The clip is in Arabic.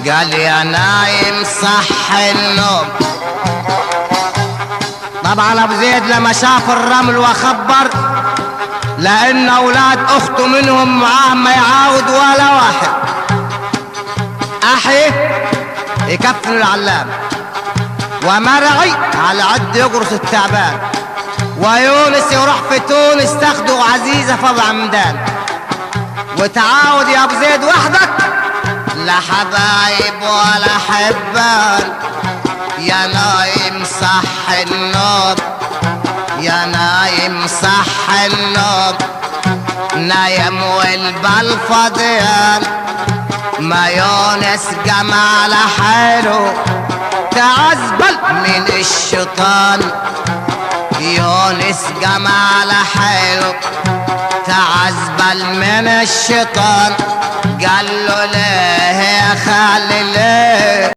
قال يا نايم صح النوم. طبعا ابو زيد لما شاف الرمل وخبر لان اولاد اخته منهم معاه ما يعاود ولا واحد. احي يكفن العلام ومرعي على عد يقرص التعبان، ويونس يروح في تونس تاخده عزيزة فضل عمدان. وتعاود يا ابو زيد وحدك لا حبايب ولا حبان. يا نايم صح النوم يا نايم صح النوم، نايم والبال فضيان. ما يونس جمال حلو تعزبل من الشيطان. يونس جمال حلو تعزبل من الشيطان. قال له ليه يا خالي ليه